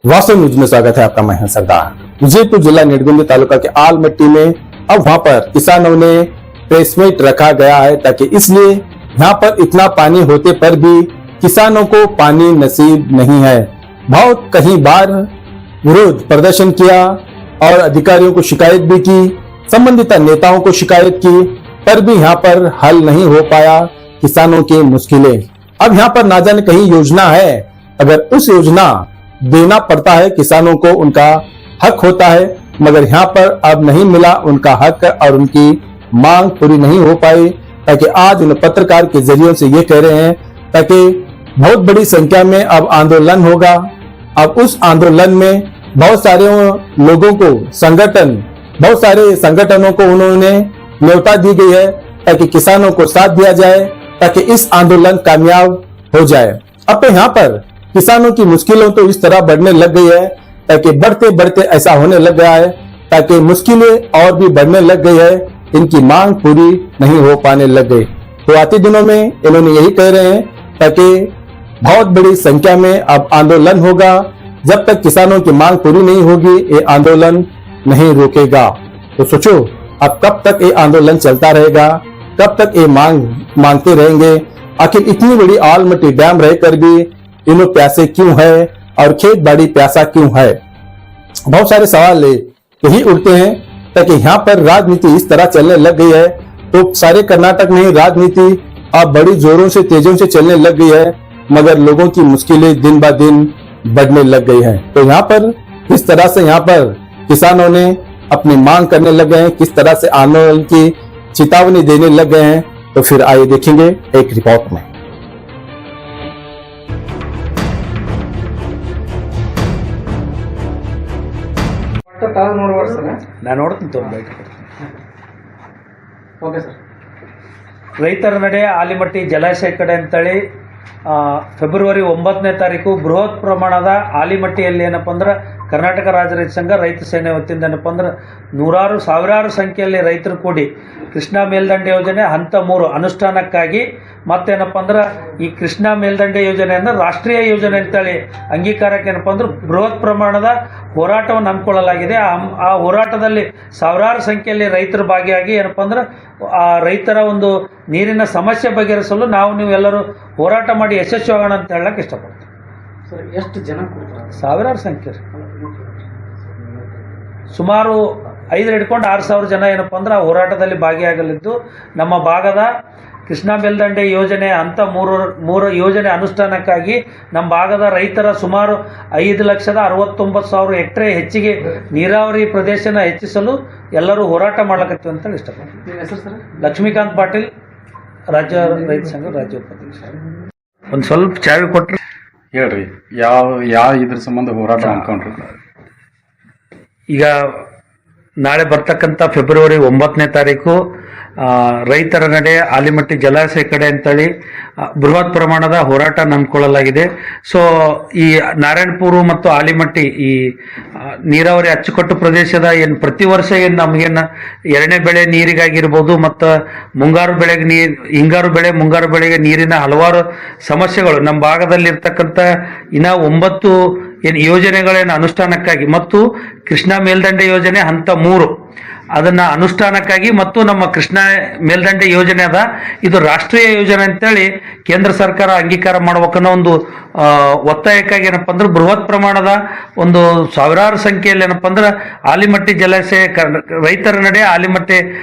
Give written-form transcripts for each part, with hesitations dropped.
वास्तव न्यूज में स्वागत है आपका। मैं हूं सरदार। विजयपुर जिला निडगुंदी तालुका के आलमट्टी में अब वहां पर किसानों ने प्रेस मीट रखा गया है ताकि इसलिए यहाँ पर इतना पानी होते पर भी किसानों को पानी नसीब नहीं है। बहुत कहीं बार विरोध प्रदर्शन किया और अधिकारियों को शिकायत भी की, संबंधित नेताओं को शिकायत की, पर भी यहाँ पर हल नहीं हो पाया किसानों की मुश्किलें। अब यहाँ पर ना जाने कहीं योजना है, अगर उस योजना देना पड़ता है किसानों को, उनका हक होता है, मगर यहाँ पर अब नहीं मिला उनका हक और उनकी मांग पूरी नहीं हो पाई। ताकि आज उन पत्रकार के जरिए से ये कह रहे हैं ताकि बहुत बड़ी संख्या में अब आंदोलन होगा। अब उस आंदोलन में बहुत सारे लोगों को बहुत सारे संगठनों को उन्होंने न्योता दी गई है ताकि किसानों को साथ दिया जाए ताकि इस आंदोलन कामयाब हो जाए। अब यहाँ पर किसानों की मुश्किलों तो इस तरह बढ़ने लग गई है ताकि बढ़ते बढ़ते ऐसा होने लग गया है ताकि मुश्किलें और भी बढ़ने लग गई है, इनकी मांग पूरी नहीं हो पाने लग गई। तो आते दिनों में इन्होंने यही कह रहे हैं ताकि बहुत बड़ी संख्या में अब आंदोलन होगा। जब तक किसानों की मांग पूरी नहीं होगी ये आंदोलन नहीं रुकेगा। तो सोचो अब कब तक ये आंदोलन चलता रहेगा, कब तक ये मांगते रहेंगे। आखिर इतनी बड़ी आलमट्टी डैम रहकर भी इन्हों प्यासे क्यों है और खेत बाड़ी प्यासा क्यों है। बहुत सारे सवाल यही उठते हैं ताकि यहाँ पर राजनीति इस तरह चलने लग गई है तो सारे कर्नाटक में राजनीति अब बड़ी जोरों से तेजों से चलने लग गई है, मगर लोगों की मुश्किलें दिन ब दिन बढ़ने लग गई है। तो यहाँ पर किस तरह से यहाँ पर किसानों ने अपनी मांग करने लग गए हैं, किस तरह से आंदोलन की चेतावनी देने लग गए हैं, तो फिर आइए देखेंगे एक रिपोर्ट में। ನಾನು ನೋಡ್ತೀನಿ ತೋರ್ಬೇಕು. Okay sir. ರೈತರ ನಡೆ ಆಲಿಮಟ್ಟಿ ಜಲಾಶಯ ಕಡೆ ಅಂತೇಳಿ ಫೆಬ್ರವರಿ 9ನೇ ತಾರೀಕು ಬೃಹತ್ ಪ್ರಮಾಣದ ಆಲಿಮಟ್ಟಿಯಲ್ಲಿ ಏನಪ್ಪ ಅಂದ್ರೆ ಕರ್ನಾಟಕ ರಾಜ್ಯ ರೈತ ಸಂಘ ರೈತ ಸೇನೆ ವತಿಯಿಂದ ಏನಪ್ಪ ಅಂದ್ರೆ ಸಾವಿರಾರು ಸಂಖ್ಯೆಯಲ್ಲಿ ರೈತರು ಕೂಡಿ ಕೃಷ್ಣಾ ಮೇಲ್ದಂಡೆ ಯೋಜನೆ ಹಂತ 3 ಅನುಷ್ಠಾನಕ್ಕಾಗಿ ಮತ್ತೇನಪ್ಪ ಅಂದ್ರೆ ಈ ಕೃಷ್ಣಾ ಮೇಲ್ದಂಡೆ ಯೋಜನೆಯನ್ನು ರಾಷ್ಟ್ರೀಯ ಯೋಜನೆ ಅಂತೇಳಿ ಅಂಗೀಕಾರಕ್ಕೆ ಏನಪ್ಪ ಅಂದ್ರೆ ಬೃಹತ್ ಪ್ರಮಾಣದ ಹೋರಾಟವನ್ನು ಹಮ್ಮಿಕೊಳ್ಳಲಾಗಿದೆ. ಆ ಹೋರಾಟದಲ್ಲಿ ಸಾವಿರಾರು ಸಂಖ್ಯೆಯಲ್ಲಿ ರೈತರು ಭಾಗಿಯಾಗಿ ಏನಪ್ಪ ಅಂದ್ರೆ ಆ ರೈತರ ಒಂದು ನೀರಿನ ಸಮಸ್ಯೆ ಬಗೆಹರಿಸಲು ನೀವೆಲ್ಲರೂ ಹೋರಾಟ ಮಾಡಿ ಯಶಸ್ವಿಯಾಗೋಣ ಅಂತ ಹೇಳಕ್ಕೆ ಇಷ್ಟಪಡ್ತೀನಿ. ಸರ್, ಎಷ್ಟು ಜನ ಸಾವಿರಾರು ಸಂಖ್ಯೆ, ಸುಮಾರು 5 ಹಿಡ್ಕೊಂಡು 6,000 ಜನ ಏನಪ್ಪ ಅಂದ್ರೆ ಆ ಹೋರಾಟದಲ್ಲಿ ಭಾಗಿಯಾಗಲಿದ್ದು ನಮ್ಮ ಭಾಗದ ಕೃಷ್ಣಾ ಮೇಲ್ದಂಡೆ ಯೋಜನೆ ಹಂತ 3 ಯೋಜನೆ ಅನುಷ್ಠಾನಕ್ಕಾಗಿ ನಮ್ಮ ಭಾಗದ ರೈತರ ಸುಮಾರು 5,69,000 ಹೆಕ್ಟೇರ್ ಹೆಚ್ಚಿಗೆ ನೀರಾವರಿ ಪ್ರದೇಶನ ಹೆಚ್ಚಿಸಲು ಎಲ್ಲರೂ ಹೋರಾಟ ಮಾಡ್ಲಕತ್ತೀವಿ ಅಂತ ಇಷ್ಟಪಡ್ತೀನಿ. ನಿಮ್ಮ ಹೆಸರು ಸರ್? ಲಕ್ಷ್ಮೀಕಾಂತ್ ಪಾಟೀಲ್, ರಾಜ್ಯ ರೈತ ಸಂಘ ರಾಜ್ಯ ಉಪಾಧ್ಯಕ್ಷ. ಒಂದು ಸ್ವಲ್ಪ ಚಾವಿ ಕೊಟ್ಟರೆ ಹೇಳ್ರಿ, ಯಾವ ಇದ್ರ ಸಂಬಂಧ ಹೋರಾಟ ಅನ್ಕೊಂಡ್ರಿ? ಈಗ ನಾಳೆ ಬರ್ತಕ್ಕಂಥ ಫೆಬ್ರವರಿ 9ನೇ ತಾರೀಕು ರೈತರ ನಡೆ ಆಲಿಮಟ್ಟಿ ಜಲಾಶಯ ಕಡೆ ಅಂತೇಳಿ ಬೃಹತ್ ಪ್ರಮಾಣದ ಹೋರಾಟ ನಂಬಿಕೊಳ್ಳಲಾಗಿದೆ. ಸೊ ಈ ನಾರಾಯಣಪುರ ಮತ್ತು ಆಲಿಮಟ್ಟಿ ಈ ನೀರಾವರಿ ಅಚ್ಚುಕಟ್ಟು ಪ್ರದೇಶದ ಏನು ಪ್ರತಿ ವರ್ಷ ಏನು ನಮಗೇನು ಎರಡನೇ ಬೆಳೆ ನೀರಿಗಾಗಿರ್ಬೋದು ಮತ್ತು ಮುಂಗಾರು ಬೆಳೆಗೆ ನೀರಿನ ಹಲವಾರು ಸಮಸ್ಯೆಗಳು ನಮ್ಮ ಭಾಗದಲ್ಲಿರ್ತಕ್ಕಂಥ ಇನ್ನು 9 ಯೋಜನೆಗಳೇನು ಅನುಷ್ಠಾನಕ್ಕಾಗಿ ಮತ್ತು ಕೃಷ್ಣಾ ಮೇಲ್ದಂಡೆ ಯೋಜನೆ ಹಂತ 3 ಅದನ್ನು ಅನುಷ್ಠಾನಕ್ಕಾಗಿ ಮತ್ತು ನಮ್ಮ ಕೃಷ್ಣಾ ಮೇಲ್ದಂಡೆ ಯೋಜನೆ ಇದು ರಾಷ್ಟ್ರೀಯ ಯೋಜನೆ ಅಂತೇಳಿ ಕೇಂದ್ರ ಸರ್ಕಾರ ಅಂಗೀಕಾರ ಮಾಡ್ಬೇಕನ್ನೋ ಒಂದು ಒತ್ತಾಯಕ್ಕಾಗಿ ಏನಪ್ಪ ಅಂದ್ರೆ ಬೃಹತ್ ಪ್ರಮಾಣದ ಒಂದು ಸಾವಿರಾರು ಸಂಖ್ಯೆಯಲ್ಲಿ ಏನಪ್ಪ ಅಂದ್ರೆ ಆಲಿಮಟ್ಟಿ ಜಲಾಶಯ ರೈತರ ನಡೆ ಆಲಿಮಟ್ಟಿ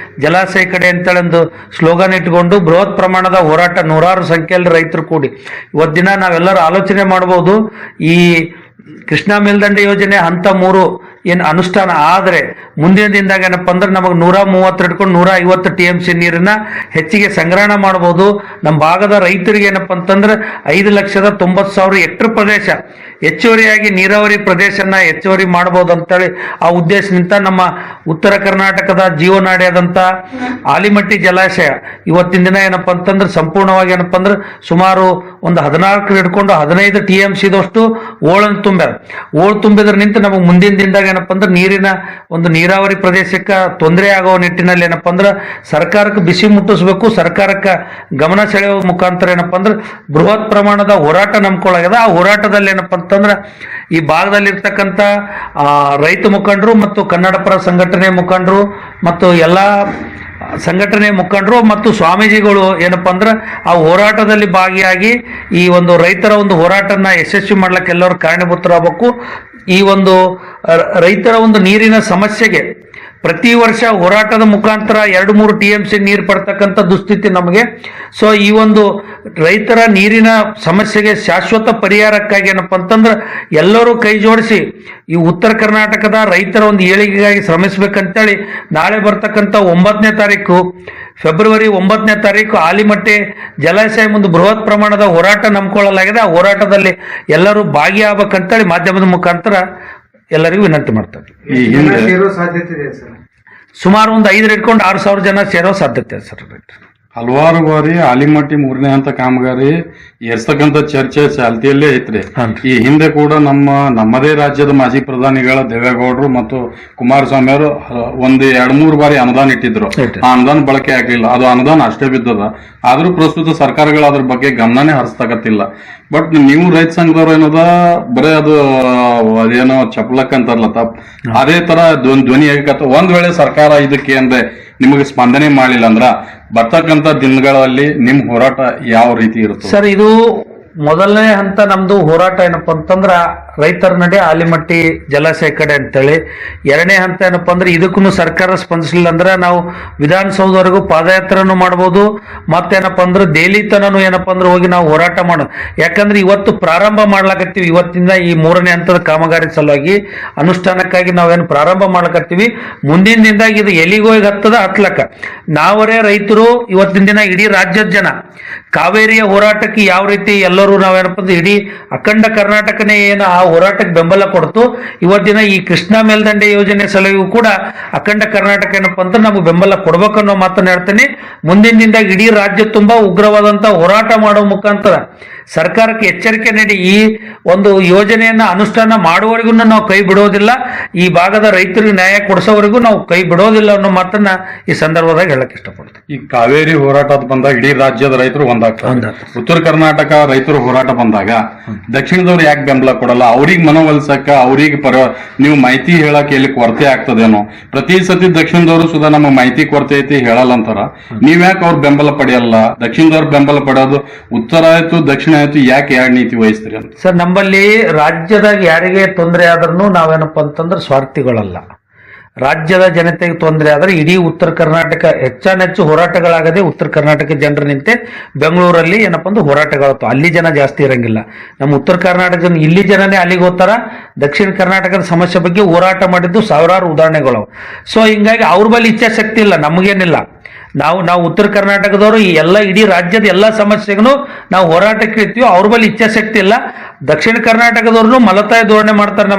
ಜಲಾಶಯ ಕಡೆ ಅಂತೇಳಿ ಒಂದು ಸ್ಲೋಗನ್ ಇಟ್ಕೊಂಡು ಬೃಹತ್ ಪ್ರಮಾಣದ ಹೋರಾಟ ನೂರಾರು ಸಂಖ್ಯೆಯಲ್ಲಿ ರೈತರು ಕೂಡಿ ಇವತ್ತು ದಿನ ನಾವೆಲ್ಲರೂ ಆಲೋಚನೆ ಮಾಡ್ಬೋದು. ಈ ಕೃಷ್ಣಾ ಮೇಲ್ದಂಡೆ ಯೋಜನೆ ಹಂತ 3 ಏನು ಅನುಷ್ಠಾನ ಆದರೆ ಮುಂದಿನ ದಿನದಾಗ ಏನಪ್ಪ ಅಂದ್ರೆ ನಮಗೆ 130 ಹಿಡ್ಕೊಂಡು 150 TMC ನೀರನ್ನ ಹೆಚ್ಚಿಗೆ ಸಂಗ್ರಹಣೆ ಮಾಡ್ಬೋದು. ನಮ್ಮ ಭಾಗದ ರೈತರಿಗೆ ಏನಪ್ಪ ಅಂತಂದ್ರೆ 5,90,000 ಹೆಕ್ಟೇರ್ ಪ್ರದೇಶ ಹೆಚ್ಚುವರಿಯಾಗಿ ನೀರಾವರಿ ಪ್ರದೇಶನ ಹೆಚ್ಚುವರಿ ಮಾಡ್ಬೋದು ಅಂತೇಳಿ ಆ ಉದ್ದೇಶದಿಂದ ನಮ್ಮ ಉತ್ತರ ಕರ್ನಾಟಕದ ಜೀವನಾಡಿಯಾದಂಥ ಆಲಿಮಟ್ಟಿ ಜಲಾಶಯ ಇವತ್ತಿನ ದಿನ ಏನಪ್ಪ ಅಂತಂದ್ರೆ ಸಂಪೂರ್ಣವಾಗಿ ಏನಪ್ಪ ಅಂದ್ರೆ ಸುಮಾರು ಒಂದು 14 ಹಿಡ್ಕೊಂಡು 15 TMCದಷ್ಟು ಓಳನ್ನು ತುಂಬಿದ್ರ ನಿಂತು ನಮಗೆ ಮುಂದಿನ ದಿನದಾಗ ಏನಪ್ಪ ಅಂದ್ರೆ ನೀರಿನ ಒಂದು ನೀರಾವರಿ ಪ್ರದೇಶಕ್ಕೆ ತೊಂದರೆ ಆಗೋ ನಿಟ್ಟಿನಲ್ಲಿ ಏನಪ್ಪ ಅಂದ್ರೆ ಸರ್ಕಾರಕ್ಕೆ ಬಿಸಿ ಮುಟ್ಟಿಸಬೇಕು, ಸರ್ಕಾರಕ್ಕೆ ಗಮನ ಸೆಳೆಯುವ ಮುಖಾಂತರ ಏನಪ್ಪ ಅಂದ್ರೆ ಬೃಹತ್ ಪ್ರಮಾಣದ ಹೋರಾಟ ನಂಬ್ಕೊಳ್ಳಾಗಿದೆ. ಆ ಹೋರಾಟದಲ್ಲಿ ಏನಪ್ಪ ಅಂತಂದ್ರೆ ಈ ಭಾಗದಲ್ಲಿರ್ತಕ್ಕಂಥ ರೈತ ಮುಖಂಡರು ಮತ್ತು ಕನ್ನಡ ಪರ ಸಂಘಟನೆ ಮುಖಂಡರು ಮತ್ತು ಎಲ್ಲ ಸಂಘಟನೆ ಮುಖಂಡರು ಮತ್ತು ಸ್ವಾಮೀಜಿಗಳು ಏನಪ್ಪಾ ಅಂದ್ರೆ ಆ ಹೋರಾಟದಲ್ಲಿ ಭಾಗಿಯಾಗಿ ಈ ಒಂದು ರೈತರ ಒಂದು ಹೋರಾಟನ ಯಶಸ್ವಿ ಮಾಡ್ಲಿಕ್ಕೆ ಎಲ್ಲರೂ ಕಾರಣೀಭೂತರಾಗಬೇಕು. ಈ ಒಂದು ರೈತರ ಒಂದು ನೀರಿನ ಸಮಸ್ಯೆಗೆ ಪ್ರತಿ ವರ್ಷ ಹೋರಾಟದ ಮುಖಾಂತರ 2-3 TMC ನೀರು ಪಡ್ತಕ್ಕಂಥ ದುಸ್ಥಿತಿ ನಮಗೆ. ಸೊ ಈ ಒಂದು ರೈತರ ನೀರಿನ ಸಮಸ್ಯೆಗೆ ಶಾಶ್ವತ ಪರಿಹಾರಕ್ಕಾಗಿ ಏನಪ್ಪ ಅಂತಂದ್ರೆ ಎಲ್ಲರೂ ಕೈ ಜೋಡಿಸಿ ಈ ಉತ್ತರ ಕರ್ನಾಟಕದ ರೈತರ ಒಂದು ಏಳಿಗೆಗಾಗಿ ಶ್ರಮಿಸ್ಬೇಕಂತೇಳಿ ನಾಳೆ ಬರ್ತಕ್ಕಂಥ 9ನೇ ತಾರೀಕು ಫೆಬ್ರವರಿ 9ನೇ ತಾರೀಕು ಆಲಿಮಟ್ಟಿ ಜಲಾಶಯ ಮುಂದೆ ಬೃಹತ್ ಪ್ರಮಾಣದ ಹೋರಾಟ ನಂಬಿಕೊಳ್ಳಲಾಗಿದೆ. ಆ ಹೋರಾಟದಲ್ಲಿ ಎಲ್ಲರೂ ಭಾಗಿಯಾಗಬೇಕಂತೇಳಿ ಮಾಧ್ಯಮದ ಮುಖಾಂತರ ಎಲ್ಲರಿಗೂ ವಿನಂತಿ ಮಾಡ್ತಾರೆ. ಈ ಹಿಂದೆ ಸುಮಾರು ಒಂದು 5 ಹಿಡ್ಕೊಂಡು 6,000 ಜನ ಸೇರೋ ಸಾಧ್ಯತೆ ಇದೆ ಸರ್. ಹಲವಾರು ಬಾರಿ ಆಲಿಮಟ್ಟಿ 3ನೇ ಹಂತ ಕಾಮಗಾರಿ ಎರ್ತಕ್ಕಂಥ ಚರ್ಚೆ ಚಾಲ್ತಿಯಲ್ಲೇ ಐತ್ರಿ. ಈ ಹಿಂದೆ ಕೂಡ ನಮ್ಮದೇ ರಾಜ್ಯದ ಮಾಜಿ ಪ್ರಧಾನಿಗಳ ದೇವೇಗೌಡರು ಮತ್ತು ಕುಮಾರಸ್ವಾಮಿ ಅವರು 1-2-3 ಬಾರಿ ಅನುದಾನ ಇಟ್ಟಿದ್ರು. ಆ ಅನುದಾನ ಬಳಕೆ ಆಗ್ಲಿಲ್ಲ. ಅದು ಅನುದಾನ ಅಷ್ಟೇ ಬಿದ್ದದ. ಆದ್ರೂ ಪ್ರಸ್ತುತ ಸರ್ಕಾರಗಳು ಅದ್ರ ಬಗ್ಗೆ ಗಮನನೇ ಹರಿಸ್ತಕತ್ತಿಲ್ಲ. ಬಟ್ ನೀವು ರೈತ ಸಂಘದವ್ರು ಏನದ ಬರೇ ಅದೇನೋ ಚಪ್ಲಕ್ ಅಂತಾರಲ್ಲ ತಪ್ಪ ಅದೇ ತರ ಧ್ವನಿ ಆಗಕತ್ತ. ಒಂದ್ ವೇಳೆ ಸರ್ಕಾರ ಇದಕ್ಕೆ ಅಂದ್ರೆ ನಿಮಗೆ ಸ್ಪಂದನೆ ಮಾಡಲಿಲ್ಲ ಅಂದ್ರ ಬರ್ತಕ್ಕಂಥ ದಿನಗಳಲ್ಲಿ ನಿಮ್ ಹೋರಾಟ ಯಾವ ರೀತಿ ಇರುತ್ತೆ ಸರ್? ಇದು ಮೊದಲನೇ ಹಂತ ನಮ್ದು ಹೋರಾಟ ಏನಪ್ಪಾ ಅಂತಂದ್ರ ರೈತರ ನಡೆ ಆಲಿಮಟ್ಟಿ ಜಲಾಶಯ ಕಡೆ ಅಂತೇಳಿ. 2ನೇ ಹಂತ ಏನಪ್ಪಾ ಅಂದ್ರೆ ಇದಕ್ಕೂ ಸರ್ಕಾರ ಸ್ಪಂದಿಸಲಿಲ್ಲ ಅಂದ್ರೆ ನಾವು ವಿಧಾನಸೌಧವರೆಗೂ ಪಾದಯಾತ್ರೆನೂ ಮಾಡ್ಬೋದು, ಮತ್ತೇನಪ್ಪಾ ಅಂದ್ರೆ ದೆಹಲಿ ತನೂ ಏನಪ್ಪಾ ಅಂದ್ರೆ ಹೋಗಿ ನಾವು ಹೋರಾಟ ಮಾಡೋದು. ಯಾಕಂದ್ರೆ ಇವತ್ತು ಪ್ರಾರಂಭ ಮಾಡ್ಲಾಕತ್ತೀವಿ. ಇವತ್ತಿಂದ ಈ 3ನೇ ಹಂತದ ಕಾಮಗಾರಿ ಸಲುವಾಗಿ ಅನುಷ್ಠಾನಕ್ಕಾಗಿ ನಾವೇನು ಪ್ರಾರಂಭ ಮಾಡ್ಲಾಕತ್ತೀವಿ. ಮುಂದಿನ ದಿನದಾಗ ಇದು ಎಲ್ಲಿಗೋಗಿ ಹತ್ತಲಕ್ಕ ನಾವರೇ ರೈತರು ಇವತ್ತಿನ ದಿನ ಇಡೀ ರಾಜ್ಯದ ಜನ ಕಾವೇರಿಯ ಹೋರಾಟಕ್ಕೆ ಯಾವ ರೀತಿ ಎಲ್ಲರೂ ನಾವೇನಪ್ಪ ಅಂದ್ರೆ ಇಡೀ ಅಖಂಡ ಕರ್ನಾಟಕನೇ ಏನು ಆ ಹೋರಾಟಕ್ಕೆ ಬೆಂಬಲ ಕೊಡ್ತು, ಇವತ್ತಿನ ಈ ಕೃಷ್ಣಾ ಮೇಲ್ದಂಡೆ ಯೋಜನೆ ಸಲುವಿಗೂ ಕೂಡ ಅಖಂಡ ಕರ್ನಾಟಕ ಏನಪ್ಪ ಅಂತ ನಮಗೆ ಬೆಂಬಲ ಕೊಡ್ಬೇಕನ್ನೋ ಮಾತನ್ನು ಹೇಳ್ತೀನಿ. ಮುಂದಿನ ದಿನದಾಗ ಇಡೀ ರಾಜ್ಯ ತುಂಬಾ ಉಗ್ರವಾದಂತ ಹೋರಾಟ ಮಾಡೋ ಮುಖಾಂತರ ಸರ್ಕಾರಕ್ಕೆ ಎಚ್ಚರಿಕೆ ನೀಡಿ ಈ ಒಂದು ಯೋಜನೆಯನ್ನ ಅನುಷ್ಠಾನ ಮಾಡುವವರೆಗೂ ನಾವು ಕೈ ಬಿಡೋದಿಲ್ಲ, ಈ ಭಾಗದ ರೈತರಿಗೆ ನ್ಯಾಯ ಕೊಡಿಸೋವರೆಗೂ ನಾವು ಕೈ ಬಿಡೋದಿಲ್ಲ ಅನ್ನೋ ಮಾತನ್ನ ಈ ಸಂದರ್ಭದಾಗ ಹೇಳಕ್ ಇಷ್ಟಪಡ್ತೀನಿ. ಈ ಕಾವೇರಿ ಹೋರಾಟ ಬಂದಾಗ ಇಡೀ ರಾಜ್ಯದ ರೈತರು ಒಂದಾಗ್ತಾರೆ. ಉತ್ತರ ಕರ್ನಾಟಕ ರೈತರು ಹೋರಾಟ ಬಂದಾಗ ದಕ್ಷಿಣದವ್ರು ಯಾಕೆ ಬೆಂಬಲ ಕೊಡಲ್ಲ? ಅವ್ರಿಗೆ ಮನವೊಲಿಸಕ್ಕ ಅವ್ರಿಗೆ ನೀವು ಮಾಹಿತಿ ಹೇಳಕ್ ಎಲ್ಲಿ ಕೊರತೆ ಆಗ್ತದೇನೋ? ಪ್ರತಿ ಸತಿ ದಕ್ಷಿಣದವರು ಸುಧಾ ನಮ್ಮ ಮಾಹಿತಿ ಕೊರತೆ ಐತಿ ಹೇಳಲ್ಲ ಅಂತಾರ. ನೀವ್ಯಾಕೆ ಅವ್ರ ಬೆಂಬಲ ಪಡೆಯಲ್ಲ? ದಕ್ಷಿಣದವ್ರ ಬೆಂಬಲ ಪಡೆಯೋದು ಉತ್ತರ ಆಯ್ತು ದಕ್ಷಿಣ ಆಯ್ತು, ಯಾಕೆ ಎರಡು ನೀತಿ ವಹಿಸ್ತೀರಿ ಅಂತ? ಸರ್, ನಮ್ಮಲ್ಲಿ ರಾಜ್ಯದಾಗ ಯಾರಿಗೆ ತೊಂದರೆ ಆದ್ರೂ ನಾವೇನಪ್ಪ ಅಂತಂದ್ರೆ ಸ್ವಾರ್ಥಿಗಳಲ್ಲ. ರಾಜ್ಯದ ಜನತೆಗೆ ತೊಂದರೆ ಆದರೆ ಇಡೀ ಉತ್ತರ ಕರ್ನಾಟಕ ಹೆಚ್ಚಾನೆಚ್ಚು ಹೋರಾಟಗಳಾಗದೆ ಉತ್ತರ ಕರ್ನಾಟಕ ಜನರು ನಿಂತೆ ಬೆಂಗಳೂರಲ್ಲಿ ಏನಪ್ಪ ಅಂದ್ರೆ ಹೋರಾಟಗಳಾಗ್ತವೆ. ಅಲ್ಲಿ ಜನ ಜಾಸ್ತಿ ಇರಂಗಿಲ್ಲ. ನಮ್ಮ ಉತ್ತರ ಕರ್ನಾಟಕ ಜನ ಇಲ್ಲಿ ಜನನೇ ಅಲ್ಲಿಗೆ ಹೋಗ್ತಾರ. ದಕ್ಷಿಣ ಕರ್ನಾಟಕದ ಸಮಸ್ಯೆ ಬಗ್ಗೆ ಹೋರಾಟ ಮಾಡಿದ್ದು ಸಾವಿರಾರು ಉದಾಹರಣೆಗಳು. ಸೊ ಹಿಂಗಾಗಿ ಅವ್ರ ಬಳಿ ಇಚ್ಛಾಶಕ್ತಿ ಇಲ್ಲ, ನಮಗೇನಿಲ್ಲ. ನಾವು ಉತ್ತರ ಕರ್ನಾಟಕದವರು ಈ ಎಲ್ಲ ಇಡೀ ರಾಜ್ಯದ ಎಲ್ಲ ಸಮಸ್ಯೆಗೂ ನಾವು ಹೋರಾಟಕ್ಕೆ ಇರ್ತೀವಿ. ಅವ್ರ ಬಳಿ ಇಚ್ಛಾಶಕ್ತಿ ಇಲ್ಲ. ದಕ್ಷಿಣ ಕರ್ನಾಟಕದವ್ರನ್ನು ಮಲತಾಯಿ ಧೋರಣೆ ಮಾಡ್ತಾರೆ. ನಮ್ಗೆ